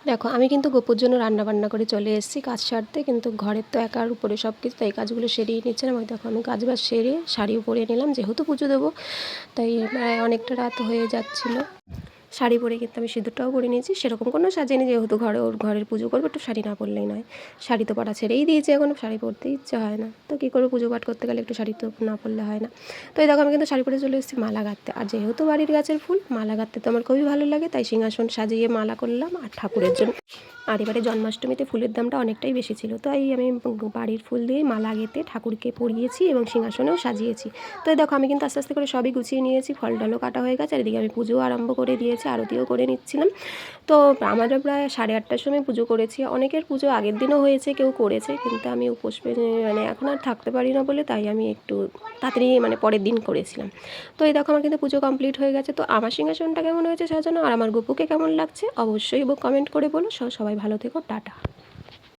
দেখো আমি কিন্তু গোপুর জন্য রান্না বান্না করে চলে এসেছি কাজ সারতে, কিন্তু ঘরের তো একার উপরে সব কিছু, তাই কাজগুলো সেরেই নিচ্ছিলাম। ওই দেখো আমি কাজ বাজ সেরে শাড়িও পরে নিলাম, যেহেতু পুজো দেবো তাই অনেকটা রাত হয়ে যাচ্ছিলো। শাড়ি পরে কিন্তু আমি সিঁদুরটাও পরে নিয়েছি, সেরকম কোনো সাজিনি, যেহেতু ওর ঘরের পুজো করবো, একটু শাড়ি না পরলেই নয়। শাড়ি তো পরা ছেড়েই দিয়েছি, এখন শাড়ি পরতে ইচ্ছে হয় না, তো কী করবো, পুজো পাঠ করতে গেলে একটু শাড়ি তো না পরলে হয় না। তো এই দেখো আমি কিন্তু শাড়ি পরে চলে এসেছি মালা গাঁথতে, আর যেহেতু বাড়ির গাছের ফুল মালা গাঁথতে তো আমার খুবই ভালো লাগে, তাই সিংহাসন সাজিয়ে মালা করলাম আর ঠাকুরের জন্য। আর এবারে জন্মাষ্টমীতে ফুলের দামটা অনেকটাই বেশি ছিল, তাই আমি বাড়ির ফুল দিয়েই মালা গেঁথে ঠাকুরকে পরিয়েছি এবং সিংহাসনেও সাজিয়েছি। তো এই দেখো আমি কিন্তু আস্তে আস্তে করে সবই গুছিয়ে নিয়েছি, ফল ডালও কাটা হয়ে গেছে, আর এদিকে আমি পুজোও আরম্ভ করে দিয়েছি, আরতিও করে নিচ্ছিলাম। তো আমাদের প্রায় 8:30টার সময় পুজো করেছি, অনেকের পুজো আগের দিনও হয়েছে, কেউ করেছে, কিন্তু আমি উপোস মানে এখন আর থাকতে পারি না বলে তাই আমি একটু তাড়াতাড়ি মানে পরের দিন করেছিলাম। তো এই দেখো আমার কিন্তু পুজো কমপ্লিট হয়ে গেছে। তো আমার সিংহাসনটা কেমন হয়েছে সাজানো আর আমার গপুকে কেমন লাগছে অবশ্যই কমেন্ট করে বলো। সবাই ভালো থেকো, টাটা।